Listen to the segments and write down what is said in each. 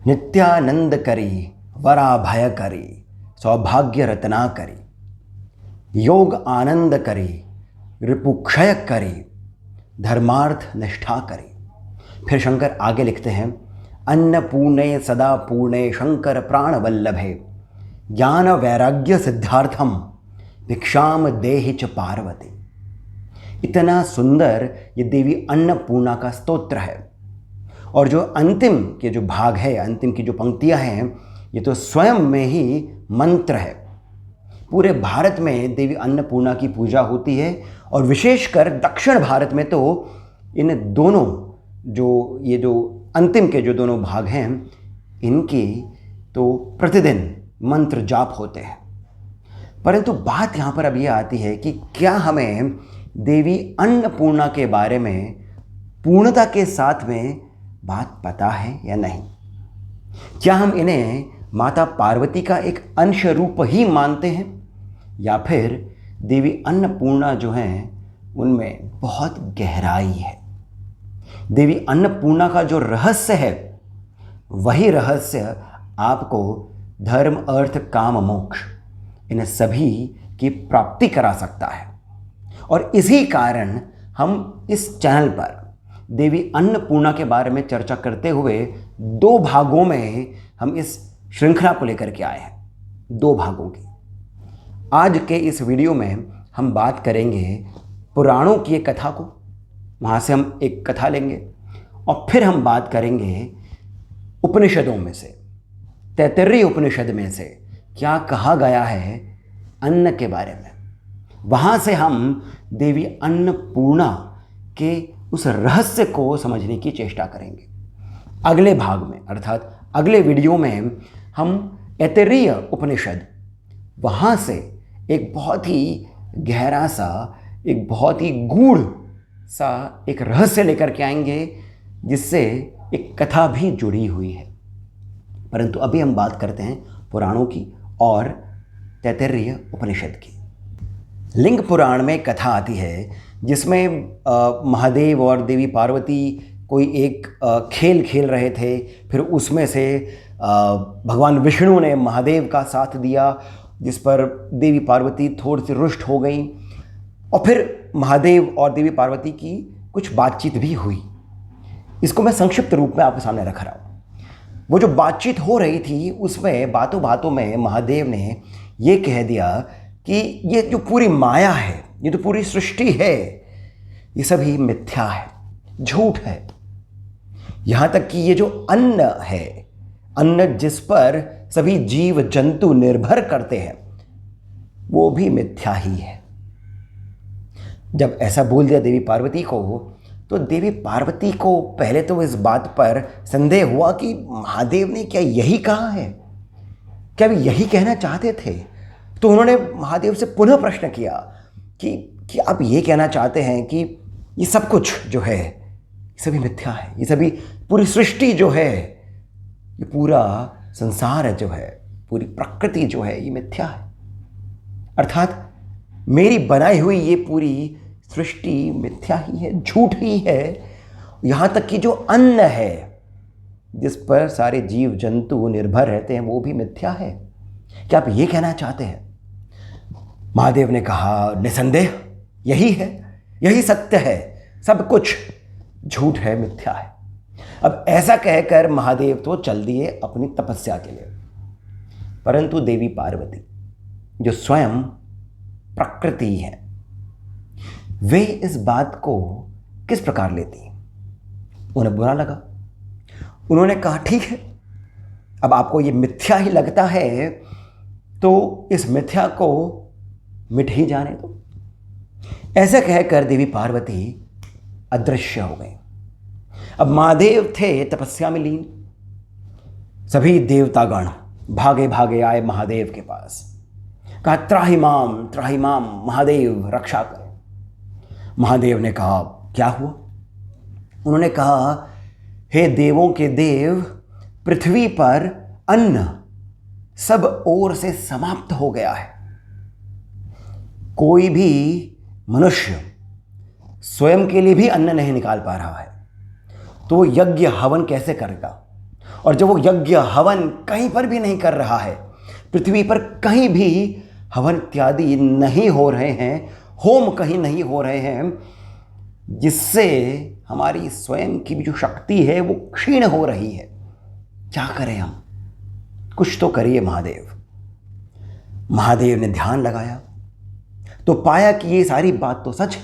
नित्यानंद करी वरा भय करी सौभाग्य रत्ना करी योग आनंद करी रिपुक्षय करी धर्मार्थ निष्ठा करी। फिर शंकर आगे लिखते हैं, अन्नपूर्णे सदा पूर्णे शंकर प्राण वल्लभे ज्ञान वैराग्य सिद्धार्थम भिक्षाम देहि च पार्वती। इतना सुंदर ये देवी अन्नपूर्णा का स्तोत्र है। और जो अंतिम के जो भाग है, अंतिम की जो पंक्तियां हैं, ये तो स्वयं में ही मंत्र है। पूरे भारत में देवी अन्नपूर्णा की पूजा होती है और विशेषकर दक्षिण भारत में तो इन दोनों जो अंतिम के जो दोनों भाग हैं, इनकी तो प्रतिदिन मंत्र जाप होते हैं। परंतु बात यहाँ पर अब ये आती है कि क्या हमें देवी अन्नपूर्णा के बारे में पूर्णता के साथ में बात पता है या नहीं? क्या हम इन्हें माता पार्वती का एक अंश रूप ही मानते हैं, या फिर देवी अन्नपूर्णा जो हैं उनमें बहुत गहराई है? देवी अन्नपूर्णा का जो रहस्य है, वही रहस्य आपको धर्म अर्थ काम मोक्ष इन सभी की प्राप्ति करा सकता है। और इसी कारण हम इस चैनल पर देवी अन्नपूर्णा के बारे में चर्चा करते हुए 2 भागों में हम इस श्रृंखला को लेकर के आए हैं, 2 भागों की। आज के इस वीडियो में हम बात करेंगे पुराणों की एक कथा को, वहाँ से हम एक कथा लेंगे और फिर हम बात करेंगे उपनिषदों में से, तैत्तिरीय उपनिषद में से क्या कहा गया है अन्न के बारे में। वहाँ से हम देवी अन्नपूर्णा के उस रहस्य को समझने की चेष्टा करेंगे। अगले भाग में, अर्थात अगले वीडियो में, हम तैत्तिरीय उपनिषद, वहाँ से एक बहुत ही गहरा सा, एक बहुत ही गूढ़ सा एक रहस्य लेकर के आएंगे, जिससे एक कथा भी जुड़ी हुई है। परंतु अभी हम बात करते हैं पुराणों की और तैत्तिरीय उपनिषद की। लिंग पुराण में कथा आती है जिसमें महादेव और देवी पार्वती कोई एक खेल खेल रहे थे। फिर उसमें से भगवान विष्णु ने महादेव का साथ दिया, जिस पर देवी पार्वती थोड़ी सी रुष्ट हो गई। और फिर महादेव और देवी पार्वती की कुछ बातचीत भी हुई। इसको मैं संक्षिप्त रूप में आपके सामने रख रहा हूँ। वो जो बातचीत हो रही थी, उसमें बातों बातों में महादेव ने ये कह दिया कि ये जो पूरी माया है, ये तो पूरी सृष्टि है, ये सभी मिथ्या है, झूठ है। यहाँ तक कि ये जो अन्न है, अन्न जिस पर सभी जीव जंतु निर्भर करते हैं, वो भी मिथ्या ही है। जब ऐसा बोल दिया देवी पार्वती को, तो देवी पार्वती को पहले तो इस बात पर संदेह हुआ कि महादेव ने क्या यही कहा है, क्या वे यही कहना चाहते थे। तो उन्होंने महादेव से पुनः प्रश्न किया कि आप ये कहना चाहते हैं कि ये सब कुछ जो है, ये सभी मिथ्या है, ये सभी पूरी सृष्टि जो है, ये पूरा संसार जो है, पूरी प्रकृति जो है, ये मिथ्या है, अर्थात मेरी बनाई हुई ये पूरी सृष्टि मिथ्या ही है, झूठ ही है। यहाँ तक कि जो अन्न है, जिस पर सारे जीव जंतु निर्भर रहते हैं, वो भी मिथ्या है। क्या आप ये कहना चाहते हैं? महादेव ने कहा, निसंदेह यही है, यही सत्य है, सब कुछ झूठ है, मिथ्या है। अब ऐसा कहकर महादेव तो चल दिए अपनी तपस्या के लिए। परंतु देवी पार्वती जो स्वयं प्रकृति है, वे इस बात को किस प्रकार लेती? उन्हें बुरा लगा। उन्होंने कहा, ठीक है, अब आपको ये मिथ्या ही लगता है तो इस मिथ्या को मिट ही जाने दो। ऐसा कहकर देवी पार्वती अदृश्य हो गई। अब महादेव थे तपस्या में लीन। सभी देवतागण भागे भागे आए महादेव के पास, कहा, त्राहि माम महादेव रक्षा करें। महादेव ने कहा, क्या हुआ? उन्होंने कहा, हे देवों के देव, पृथ्वी पर अन्न सब ओर से समाप्त हो गया है। कोई भी मनुष्य स्वयं के लिए भी अन्न नहीं निकाल पा रहा है, तो वो यज्ञ हवन कैसे करेगा? और जब वो यज्ञ हवन कहीं पर भी नहीं कर रहा है, पृथ्वी पर कहीं भी हवन इत्यादि नहीं हो रहे हैं, होम कहीं नहीं हो रहे हैं, जिससे हमारी स्वयं की भी जो शक्ति है वो क्षीण हो रही है, क्या करें हम? कुछ तो करिए महादेव। महादेव ने ध्यान लगाया तो पाया कि ये सारी बात तो सच है,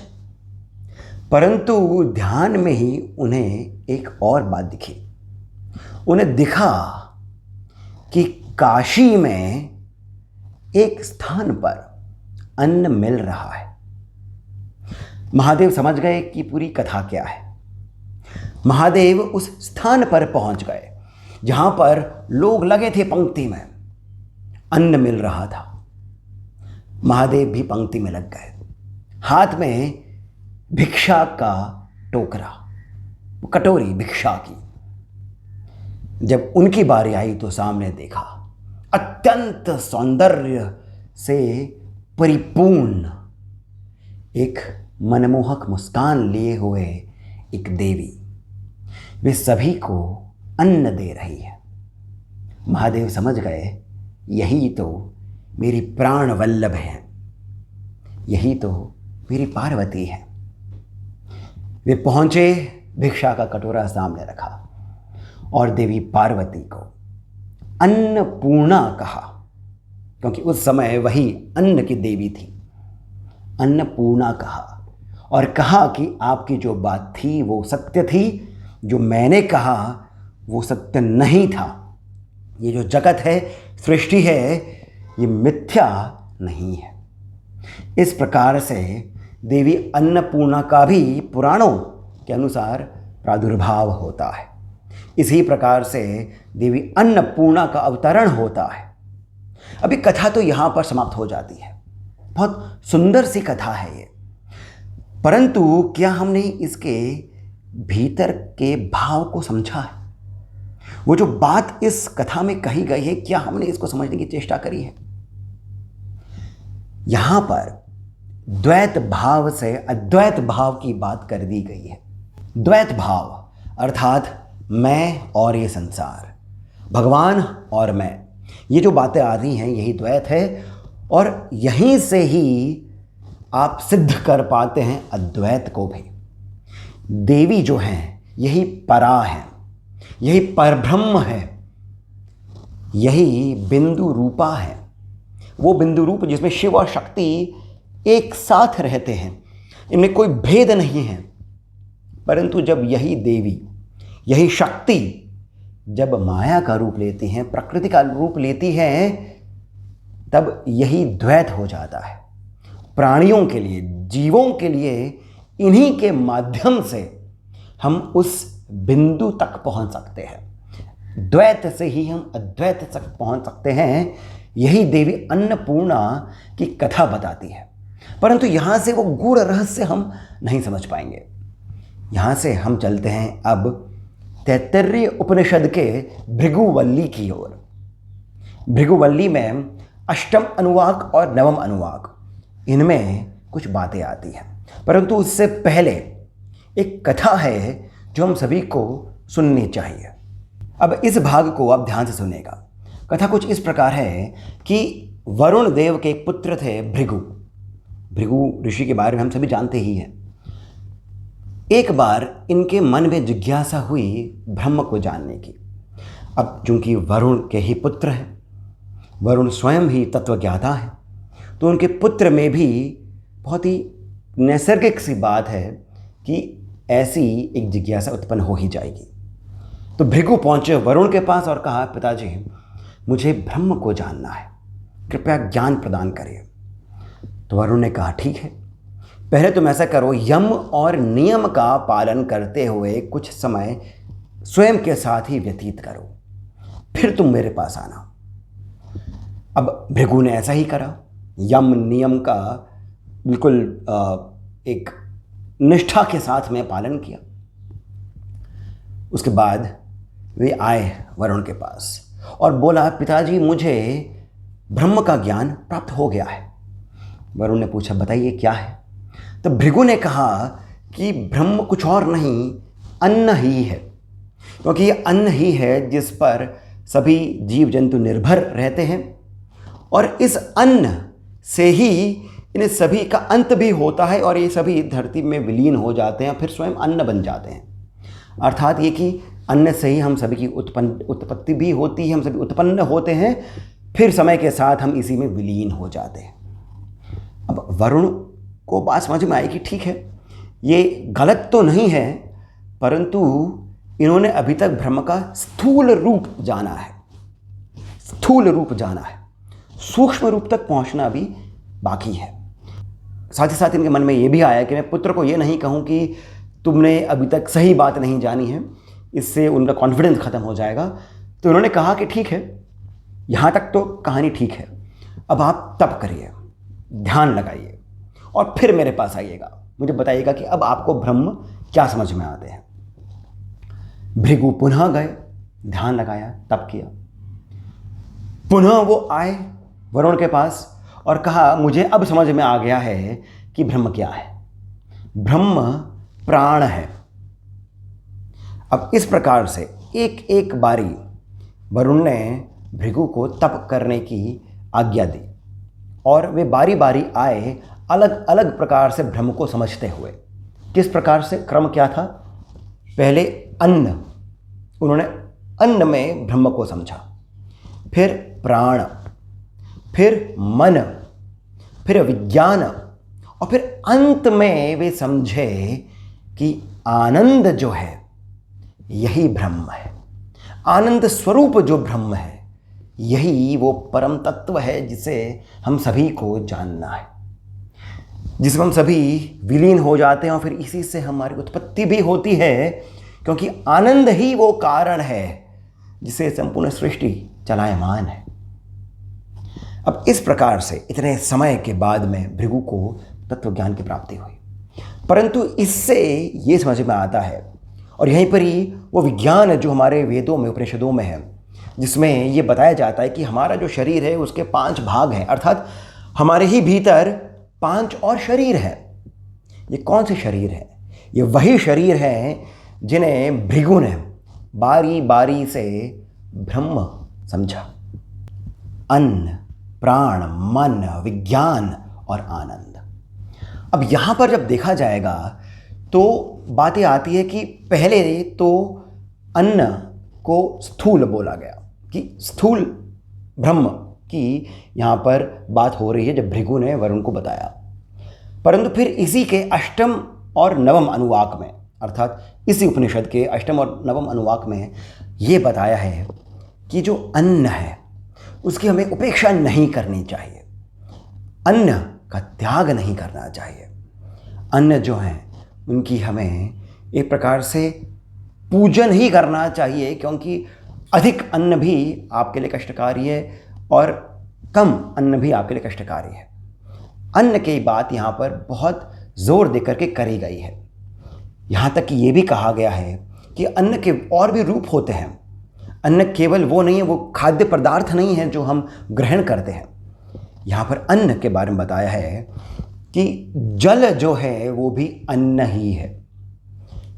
परंतु ध्यान में ही उन्हें एक और बात दिखी। उन्हें दिखा कि काशी में एक स्थान पर अन्न मिल रहा है। महादेव समझ गए कि पूरी कथा क्या है। महादेव उस स्थान पर पहुंच गए जहां पर लोग लगे थे पंक्ति में, अन्न मिल रहा था। महादेव भी पंक्ति में लग गए, हाथ में भिक्षा का टोकरा, कटोरी भिक्षा की। जब उनकी बारी आई तो सामने देखा अत्यंत सौंदर्य से परिपूर्ण एक मनमोहक मुस्कान लिए हुए एक देवी, वे सभी को अन्न दे रही है। महादेव समझ गए यही तो मेरी प्राण वल्लभ है, यही तो मेरी पार्वती है। वे पहुंचे, भिक्षा का कटोरा सामने रखा और देवी पार्वती को अन्नपूर्णा कहा, क्योंकि उस समय वही अन्न की देवी थी। अन्नपूर्णा कहा और कहा कि आपकी जो बात थी वो सत्य थी, जो मैंने कहा वो सत्य नहीं था। ये जो जगत है, सृष्टि है, ये मिथ्या नहीं है। इस प्रकार से देवी अन्नपूर्णा का भी पुराणों के अनुसार प्रादुर्भाव होता है। इसी प्रकार से देवी अन्नपूर्णा का अवतरण होता है। अभी कथा तो यहाँ पर समाप्त हो जाती है। बहुत सुंदर सी कथा है ये, परंतु क्या हमने इसके भीतर के भाव को समझा है? वो जो बात इस कथा में कही गई है, क्या हमने इसको समझने की चेष्टा करी है? यहां पर द्वैत भाव से अद्वैत भाव की बात कर दी गई है। द्वैत भाव अर्थात मैं और ये संसार, भगवान और मैं, ये जो बातें आ रही हैं यही द्वैत है। और यहीं से ही आप सिद्ध कर पाते हैं अद्वैत को भी। देवी जो हैं यही परा है, यही परब्रह्म है, यही बिंदु रूपा है। वो बिंदु रूप जिसमें शिव और शक्ति एक साथ रहते हैं, इनमें कोई भेद नहीं है। परंतु जब यही देवी, यही शक्ति जब माया का रूप लेती हैं, प्रकृति का रूप लेती हैं, तब यही द्वैत हो जाता है। प्राणियों के लिए, जीवों के लिए इन्हीं के माध्यम से हम उस बिंदु तक पहुंच सकते हैं। द्वैत से ही हम अद्वैत तक पहुंच सकते हैं। यही देवी अन्नपूर्णा की कथा बताती है। परंतु यहाँ से वो गूढ़ रहस्य हम नहीं समझ पाएंगे। यहाँ से हम चलते हैं अब तैत्तरीय उपनिषद के भृगुवल्ली की ओर। भृगुवल्ली में अष्टम अनुवाक और नवम अनुवाक, इनमें कुछ बातें आती हैं। परंतु उससे पहले एक कथा है जो हम सभी को सुननी चाहिए। अब इस भाग को आप ध्यान से सुनेगा। कथा कुछ इस प्रकार है कि वरुण देव के एक पुत्र थे भृगु। भृगु ऋषि के बारे में हम सभी जानते ही हैं। एक बार इनके मन में जिज्ञासा हुई ब्रह्म को जानने की। अब चूंकि वरुण के ही पुत्र हैं, वरुण स्वयं ही तत्वज्ञाता है, तो उनके पुत्र में भी बहुत ही नैसर्गिक सी बात है कि ऐसी एक जिज्ञासा उत्पन्न हो ही जाएगी। तो भृगु पहुंचे वरुण के पास और कहा, पिताजी मुझे ब्रह्म को जानना है, कृपया ज्ञान प्रदान करिए। तो वरुण ने कहा, ठीक है, पहले तुम ऐसा करो, यम और नियम का पालन करते हुए कुछ समय स्वयं के साथ ही व्यतीत करो, फिर तुम मेरे पास आना। अब भृगु ने ऐसा ही करा, यम नियम का बिल्कुल एक निष्ठा के साथ में पालन किया। उसके बाद वे आए वरुण के पास और बोला, पिताजी मुझे ब्रह्म का ज्ञान प्राप्त हो गया है। वरुण ने पूछा, बताइए क्या है? तो भृगु ने कहा कि ब्रह्म कुछ और नहीं, अन्न ही है। क्योंकि ये अन्न ही है जिस पर सभी जीव जंतु निर्भर रहते हैं और इस अन्न से ही इन सभी का अंत भी होता है और ये सभी धरती में विलीन हो जाते हैं, फिर स्वयं अन्न बन जाते हैं। अर्थात ये कि अन्न से ही हम सभी की उत्पत्ति भी होती है, हम सभी उत्पन्न होते हैं, फिर समय के साथ हम इसी में विलीन हो जाते हैं। अब वरुण को बात समझ में आई कि ठीक है, ये गलत तो नहीं है, परंतु इन्होंने अभी तक ब्रह्म का स्थूल रूप जाना है, स्थूल रूप जाना है, सूक्ष्म रूप तक पहुंचना भी बाकी है। साथ ही साथ इनके मन में ये भी आया कि मैं पुत्र को ये नहीं कहूँ कि तुमने अभी तक सही बात नहीं जानी है, इससे उनका कॉन्फिडेंस ख़त्म हो जाएगा। तो उन्होंने कहा कि ठीक है, यहाँ तक तो कहानी ठीक है, अब आप तप करिए, ध्यान लगाइए और फिर मेरे पास आइएगा, मुझे बताइएगा कि अब आपको ब्रह्म क्या समझ में आते हैं। भृगु पुनः गए, ध्यान लगाया, तप किया। पुनः वो आए वरुण के पास और कहा मुझे अब समझ में आ गया है कि ब्रह्म क्या है। ब्रह्म प्राण है। अब इस प्रकार से एक एक बारी वरुण ने भृगु को तप करने की आज्ञा दी और वे बारी बारी आए अलग अलग प्रकार से ब्रह्म को समझते हुए। किस प्रकार से, क्रम क्या था? पहले अन्न, उन्होंने अन्न में ब्रह्म को समझा, फिर प्राण, फिर मन, फिर विज्ञान और फिर अंत में वे समझे कि आनंद जो है यही ब्रह्म है। आनंद स्वरूप जो ब्रह्म है यही वो परम तत्व है जिसे हम सभी को जानना है, जिसमें हम सभी विलीन हो जाते हैं और फिर इसी से हमारी उत्पत्ति भी होती है, क्योंकि आनंद ही वो कारण है जिसे संपूर्ण सृष्टि चलायमान है। अब इस प्रकार से इतने समय के बाद में भृगु को तत्व ज्ञान की प्राप्ति हुई, परंतु इससे ये समझ में आता है और यहीं पर ही वो विज्ञान जो हमारे वेदों में, उपनिषदों में है, जिसमें ये बताया जाता है कि हमारा जो शरीर है उसके 5 भाग हैं, अर्थात हमारे ही भीतर 5 और शरीर है। ये कौन से शरीर है? ये वही शरीर है जिन्हें भृगु ने बारी बारी से ब्रह्म समझा। अन्न, प्राण, मन, विज्ञान और आनंद। अब यहाँ पर जब देखा जाएगा तो बातें आती है कि पहले तो अन्न को स्थूल बोला गया, कि स्थूल ब्रह्म की यहाँ पर बात हो रही है जब भृगु ने वरुण को बताया। परंतु फिर इसी के अष्टम और नवम अनुवाक में, अर्थात इसी उपनिषद के अष्टम और नवम अनुवाक में ये बताया है कि जो अन्न है उसकी हमें उपेक्षा नहीं करनी चाहिए, अन्न का त्याग नहीं करना चाहिए। अन्न जो हैं उनकी हमें एक प्रकार से पूजन ही करना चाहिए, क्योंकि अधिक अन्न भी आपके लिए कष्टकारी है और कम अन्न भी आपके लिए कष्टकारी है। अन्न की बात यहाँ पर बहुत ज़ोर देकर के करी गई है। यहाँ तक कि ये भी कहा गया है कि अन्न के और भी रूप होते हैं। अन्न केवल वो नहीं है, वो खाद्य पदार्थ नहीं है जो हम ग्रहण करते हैं। यहाँ पर अन्न के बारे में बताया है कि जल जो है वो भी अन्न ही है,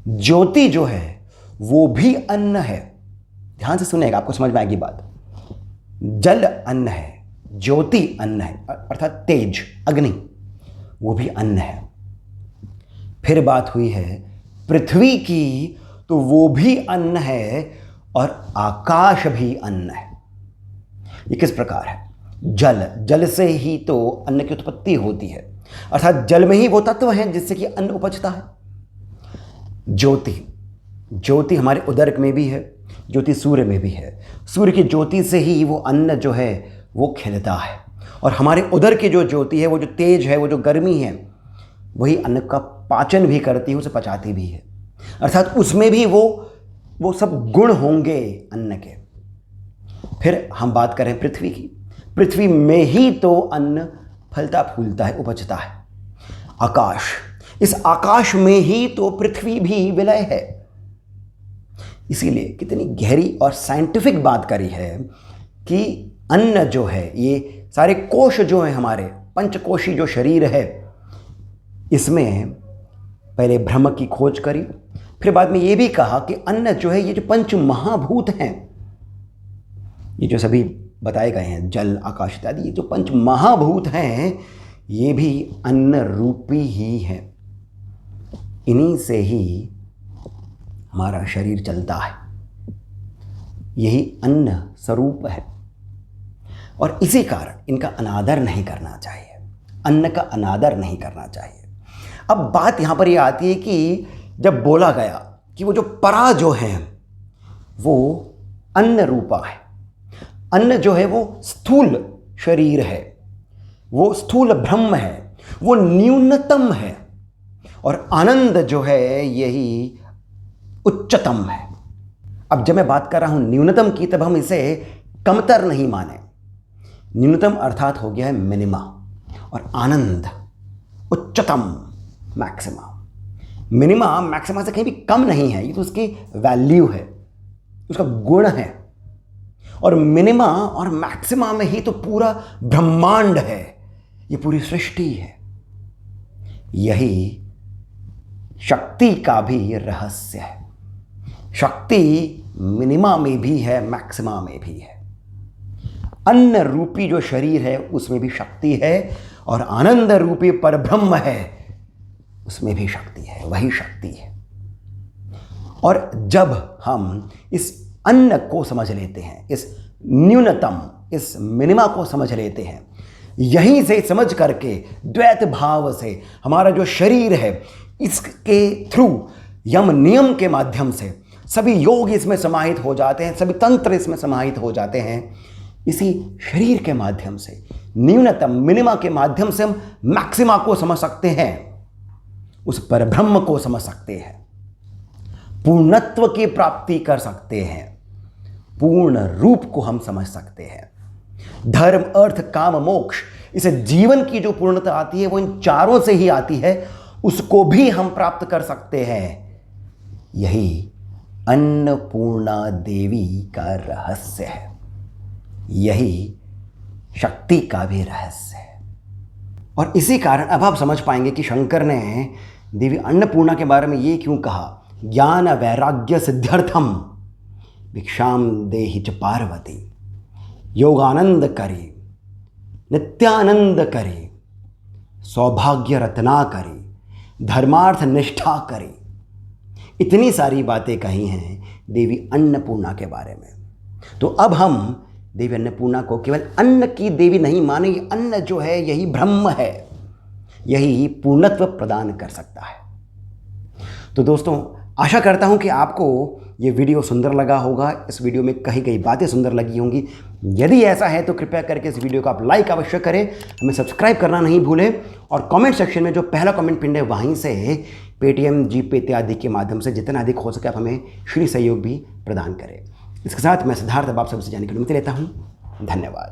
ज्योति जो है वो भी अन्न है। ध्यान से सुनिएगा, आपको समझ में आएगी बात। जल अन्न है, ज्योति अन्न है, अर्थात तेज, अग्नि, वो भी अन्न है। फिर बात हुई है पृथ्वी की, तो वो भी अन्न है और आकाश भी अन्न है। ये किस प्रकार है? जल, जल से ही तो अन्न की उत्पत्ति होती है, अर्थात जल में ही वो तत्व है जिससे कि अन्न उपजता है। ज्योति, ज्योति हमारे उदर में भी है, ज्योति सूर्य में भी है। सूर्य की ज्योति से ही वो अन्न जो है वो खिलता है, और हमारे उदर की जो ज्योति है, वो जो तेज है, वो जो गर्मी है, वही अन्न का पाचन भी करती है, उसे पचाती भी है। अर्थात उसमें भी वो सब गुण होंगे अन्न के। फिर हम बात करें पृथ्वी की, पृथ्वी में ही तो अन्न फलता फूलता है, उपजता है। आकाश, इस आकाश में ही तो पृथ्वी भी विलय है। इसीलिए कितनी गहरी और साइंटिफिक बात करी है कि अन्न जो है, ये सारे कोश जो हैं हमारे, पंचकोशी जो शरीर है, इसमें पहले ब्रह्म की खोज करी, फिर बाद में ये भी कहा कि अन्न जो है, ये जो पंच महाभूत हैं, ये जो सभी बताए गए हैं, जल आकाश इत्यादि, ये जो पंच महाभूत हैं, ये भी अन्न रूपी ही है। इन्हीं से ही हमारा शरीर चलता है, यही अन्न स्वरूप है। और इसी कारण इनका अनादर नहीं करना चाहिए, अन्न का अनादर नहीं करना चाहिए। अब बात यहाँ पर यह आती है कि जब बोला गया कि वो जो परा जो है वो अन्न रूपा है, अन्न जो है वो स्थूल शरीर है, वो स्थूल ब्रह्म है, वो न्यूनतम है, और आनंद जो है यही उच्चतम है। अब जब मैं बात कर रहा हूं न्यूनतम की, तब हम इसे कमतर नहीं माने। न्यूनतम अर्थात हो गया है मिनिमा, और आनंद उच्चतम, मैक्सिमा। मिनिमा मैक्सिमा से कहीं भी कम नहीं है, ये तो उसकी वैल्यू है, उसका गुण है। और मिनिमा और मैक्सिमा में ही तो पूरा ब्रह्मांड है, ये पूरी सृष्टि है। यही शक्ति का भी रहस्य है। शक्ति मिनिमा में भी है, मैक्सिमा में भी है। अन्न रूपी जो शरीर है उसमें भी शक्ति है, और आनंद रूपी परब्रह्म है उसमें भी शक्ति है, वही शक्ति है। और जब हम इस अन्न को समझ लेते हैं, इस न्यूनतम, इस मिनिमा को समझ लेते हैं, यहीं से समझ करके द्वैत भाव से हमारा जो शरीर है, इसके थ्रू यम नियम के माध्यम से सभी योग इसमें समाहित हो जाते हैं, सभी तंत्र इसमें समाहित हो जाते हैं। इसी शरीर के माध्यम से, न्यूनतम मिनिमा के माध्यम से हम मैक्सिमा को समझ सकते हैं, उस परब्रह्म को समझ सकते हैं, पूर्णत्व की प्राप्ति कर सकते हैं, पूर्ण रूप को हम समझ सकते हैं। धर्म, अर्थ, काम, मोक्ष, इस जीवन की जो पूर्णता आती है वो इन चारों से ही आती है, उसको भी हम प्राप्त कर सकते हैं। यही अन्नपूर्णा देवी का रहस्य है, यही शक्ति का भी रहस्य है। और इसी कारण अब आप समझ पाएंगे कि शंकर ने देवी अन्नपूर्णा के बारे में ये क्यों कहा, ज्ञान वैराग्य सिद्ध्यर्थम भिक्षाम देहि च पार्वती, योगानंद करे, नित्यानंद करे, सौभाग्य रत्ना करे, धर्मार्थ निष्ठा करे। इतनी सारी बातें कही हैं देवी अन्नपूर्णा के बारे में। तो अब हम देवी अन्नपूर्णा को केवल अन्न की देवी नहीं माने, ये अन्न जो है यही ब्रह्म है, यही पूर्णत्व प्रदान कर सकता है। तो दोस्तों, आशा करता हूं कि आपको ये वीडियो सुंदर लगा होगा, इस वीडियो में कही गई बातें सुंदर लगी होंगी। यदि ऐसा है तो कृपया करके इस वीडियो को आप लाइक अवश्य करें, हमें सब्सक्राइब करना नहीं भूलें, और कमेंट सेक्शन में जो पहला कमेंट पिन है वहीं से पेटीएम, जीपे इत्यादि के माध्यम से जितना अधिक हो सके आप हमें श्री सहयोग भी प्रदान करें। इसके साथ मैं सिद्धार्थ अब आप सबसे जानकारी लेता हूँ। धन्यवाद।